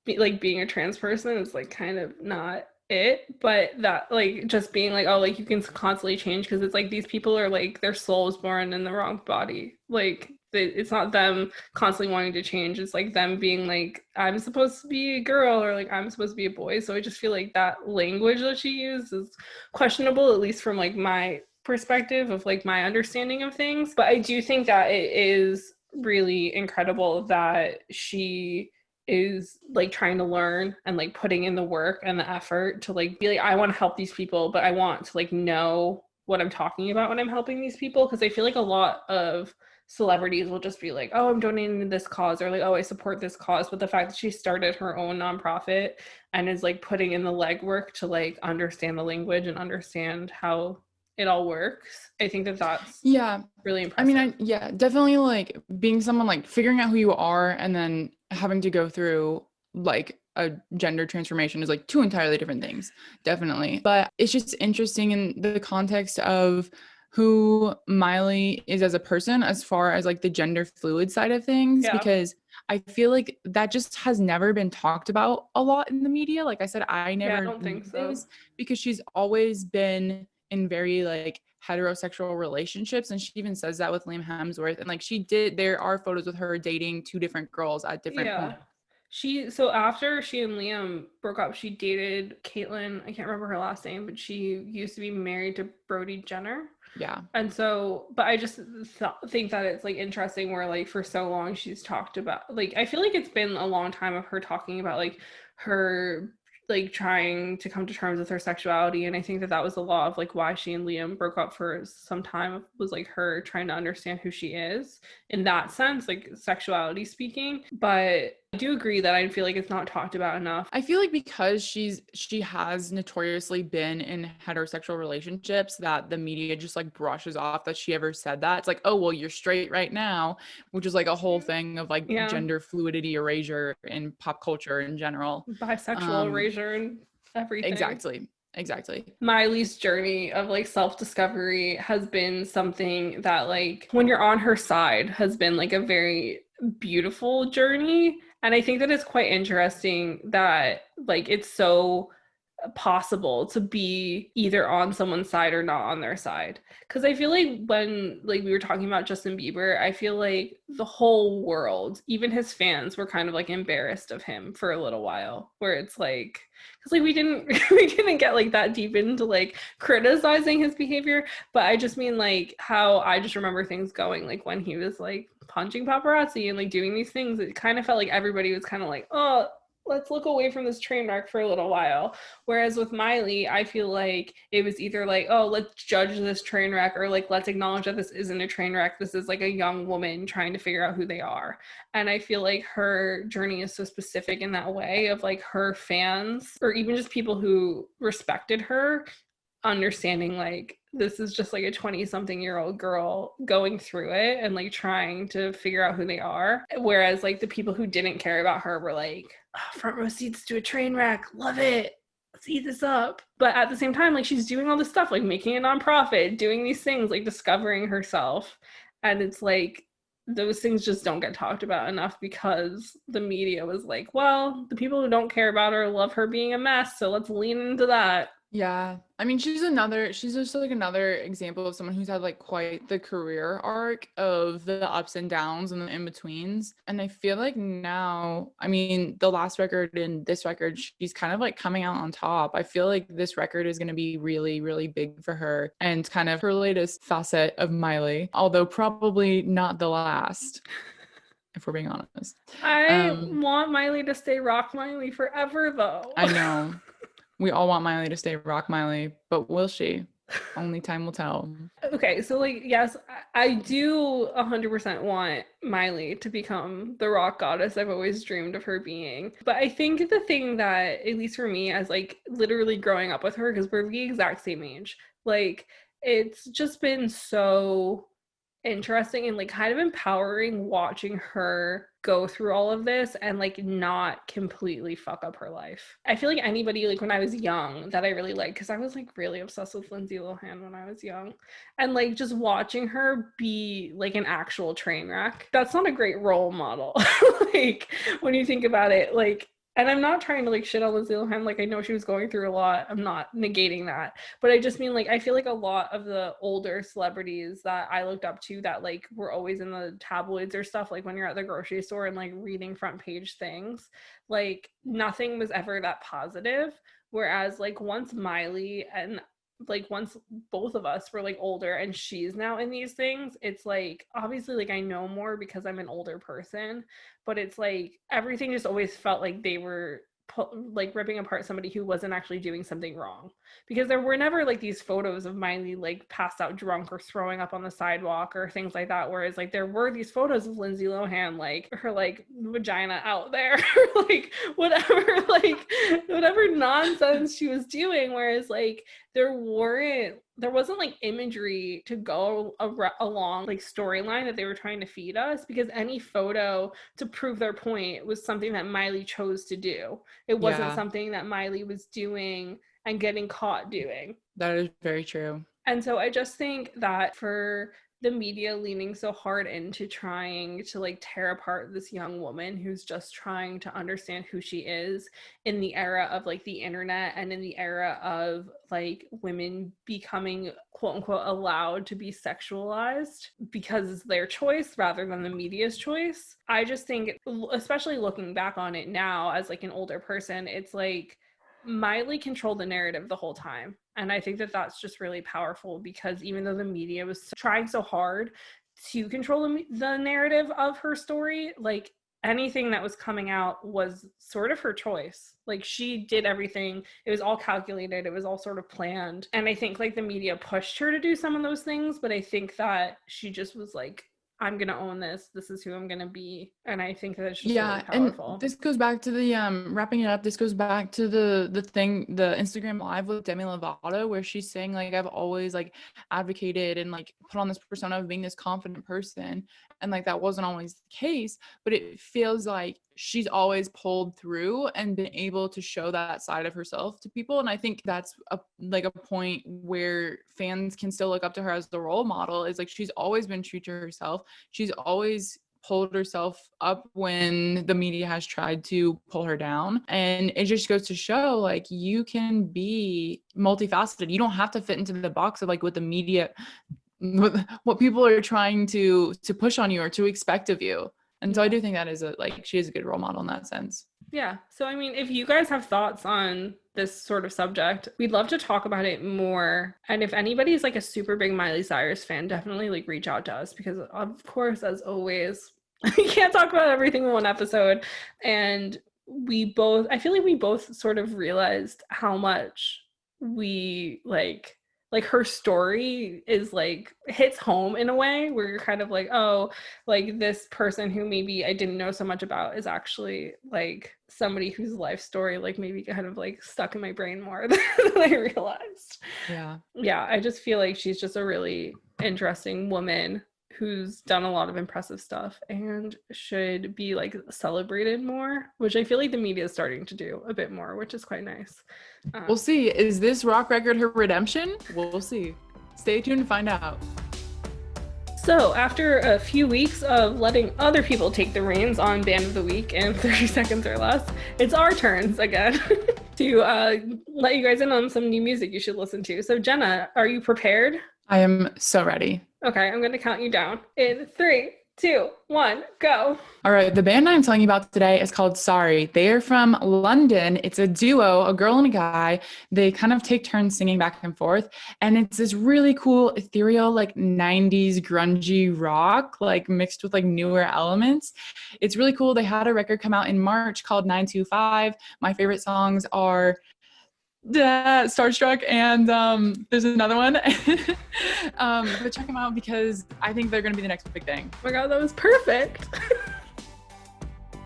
like being a trans person is like kind of not it, but that like just being like, oh, like you can constantly change, because it's like these people are like their soul is born in the wrong body. Like it's not them constantly wanting to change. It's like them being like, I'm supposed to be a girl, or like I'm supposed to be a boy. So I just feel like that language that she used is questionable, at least from like my perspective of like my understanding of things. But I do think that it is really incredible that she is like trying to learn and like putting in the work and the effort to like be like, I want to help these people, but I want to like know what I'm talking about when I'm helping these people. Because I feel like a lot of celebrities will just be like, oh, I'm donating to this cause, or like, oh, I support this cause. But the fact that she started her own nonprofit and is like putting in the legwork to like understand the language and understand how it all works, I think that that's really impressive. I mean, yeah, definitely like being someone, like figuring out who you are and then having to go through like a gender transformation is like two entirely different things, definitely. But it's just interesting in the context of who Miley is as a person, as far as like the gender fluid side of things, because I feel like that just has never been talked about a lot in the media. Like I said, I never don't think so. this, because she's always been in very like heterosexual relationships, and she even says that with Liam Hemsworth, and like there are photos with her dating 2 different girls at different points. So after she and Liam broke up, she dated Caitlyn. I can't remember her last name, but she used to be married to Brody Jenner. Yeah. And so, but I just think that it's like interesting where like for so long she's talked about, like, I feel like it's been a long time of her talking about like her like trying to come to terms with her sexuality. And I think that that was a lot of like why she and Liam broke up for some time, was like her trying to understand who she is in that sense, like sexuality speaking. But I do agree that I feel like it's not talked about enough. I feel like because she has notoriously been in heterosexual relationships, that the media just like brushes off that she ever said that. It's like, oh, well, you're straight right now, which is like a whole thing of like Yeah, gender fluidity erasure in pop culture in general. bisexual erasure and everything. Exactly. Miley's journey of like self-discovery has been something that, like, when you're on her side, has been like a very beautiful journey. And I think that it's quite interesting that like it's so possible to be either on someone's side or not on their side. Because I feel like when like we were talking about Justin Bieber, I feel like the whole world, even his fans, were kind of like embarrassed of him for a little while, where it's like, because like we didn't we didn't get like that deep into like criticizing his behavior, but I just mean like how I just remember things going, like when he was like punching paparazzi and like doing these things, it kind of felt like everybody was kind of like, oh, let's look away from this train wreck for a little while. Whereas with Miley, I feel like it was either like, oh, let's judge this train wreck, or like, let's acknowledge that this isn't a train wreck. This is like a young woman trying to figure out who they are. And I feel like her journey is so specific in that way of like her fans, or even just people who respected her, understanding like this is just like a 20-something-year-old girl going through it and like trying to figure out who they are. Whereas like the people who didn't care about her were like, oh, front row seats to a train wreck, love it, let's eat this up. But at the same time, like she's doing all this stuff, like making a nonprofit, doing these things, like discovering herself. And it's like those things just don't get talked about enough because the media was like, well, the people who don't care about her love her being a mess, so let's lean into that. Yeah. I mean, she's just like another example of someone who's had like quite the career arc of the ups and downs and the in-betweens. And I feel like now, I mean, the last record and this record, she's kind of like coming out on top. I feel like this record is going to be really, really big for her and kind of her latest facet of Miley, although probably not the last, if we're being honest. I want Miley to stay Rock Miley forever, though. I know. We all want Miley to stay Rock Miley, but will she? Only time will tell. Okay, so like, yes, I do 100% want Miley to become the rock goddess I've always dreamed of her being. But I think the thing that, at least for me, as like literally growing up with her, because we're the exact same age, like it's just been so interesting and like kind of empowering watching her go through all of this and like not completely fuck up her life. I feel like anybody like when I was young that I really liked, because I was like really obsessed with Lindsay Lohan when I was young, and like just watching her be like an actual train wreck, that's not a great role model. Like when you think about it, like, and I'm not trying to like shit on Lindsay Lohan. Like I know she was going through a lot. I'm not negating that. But I just mean like I feel like a lot of the older celebrities that I looked up to that like were always in the tabloids or stuff, like when you're at the grocery store and like reading front page things, like nothing was ever that positive. Whereas like once Miley and like once both of us were like older and she's now in these things, it's like obviously like I know more because I'm an older person, but it's like everything just always felt like they were like ripping apart somebody who wasn't actually doing something wrong, because there were never like these photos of Miley like passed out drunk or throwing up on the sidewalk or things like that, whereas like there were these photos of Lindsay Lohan like her like vagina out there like whatever, like whatever nonsense she was doing, whereas like there wasn't like imagery to go along like storyline that they were trying to feed us, because any photo to prove their point was something that Miley chose to do. It wasn't something that Miley was doing and getting caught doing. That is very true. And so I just think that for the media leaning so hard into trying to like tear apart this young woman who's just trying to understand who she is in the era of like the internet and in the era of like women becoming quote unquote allowed to be sexualized because it's their choice rather than the media's choice. I just think, especially looking back on it now as like an older person, it's like Miley controlled the narrative the whole time. And I think that that's just really powerful because even though the media was trying so hard to control the narrative of her story, like anything that was coming out was sort of her choice. Like she did everything. It was all calculated. It was all sort of planned. And I think like the media pushed her to do some of those things, but I think that she just was like, I'm going to own this. This is who I'm going to be. And I think that it's just really powerful. And this goes back to the, wrapping it up, this goes back to the Instagram live with Demi Lovato, where she's saying like, I've always like advocated and like put on this persona of being this confident person. And like, that wasn't always the case, but it feels like she's always pulled through and been able to show that side of herself to people. And I think that's a point where fans can still look up to her as the role model, is like, she's always been true to herself. She's always pulled herself up when the media has tried to pull her down. And it just goes to show like, you can be multifaceted. You don't have to fit into the box of like what the media, what people are trying to push on you or to expect of you. And so I do think that is she is a good role model in that sense. Yeah. So, I mean, if you guys have thoughts on this sort of subject, we'd love to talk about it more. And if anybody's like a super big Miley Cyrus fan, definitely like reach out to us because of course, as always, we can't talk about everything in one episode. And I feel like we both sort of realized how much we like her story is like hits home in a way where you're kind of like, oh, like this person who maybe I didn't know so much about is actually like somebody whose life story like maybe kind of like stuck in my brain more than I realized. Yeah, I just feel like she's just a really interesting woman who's done a lot of impressive stuff and should be like celebrated more, which I feel like the media is starting to do a bit more, which is quite nice. We'll see. Is this rock record her redemption? We'll see. Stay tuned to find out. So after a few weeks of letting other people take the reins on Band of the Week in 30 seconds or less, it's our turns again to let you guys in on some new music you should listen to. So Jenna, are you prepared? I am so ready. Okay, I'm going to count you down in 3, 2, 1, go. All right, the band I'm telling you about today is called Sorry. They are from London. It's a duo, a girl and a guy. They kind of take turns singing back and forth. And it's this really cool, ethereal, like 90s grungy rock, like mixed with like newer elements. It's really cool. They had a record come out in March called 925. My favorite songs are Starstruck and there's another one. But check them out because I think they're gonna be the next big thing. Oh my god, that was perfect.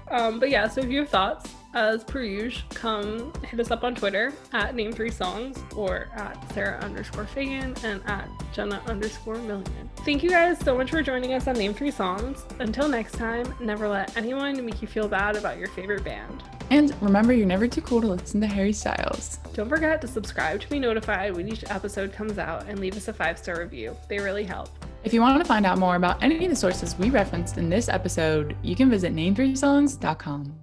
But yeah, so if you have thoughts, as per usual, come hit us up on Twitter at name3songs or at Sarah_Fagan and at Jenna_Million. Thank you guys so much for joining us on Name 3 Songs. Until next time, never let anyone make you feel bad about your favorite band. And remember, you're never too cool to listen to Harry Styles. Don't forget to subscribe to be notified when each episode comes out and leave us a 5-star review. They really help. If you want to find out more about any of the sources we referenced in this episode, you can visit name3songs.com.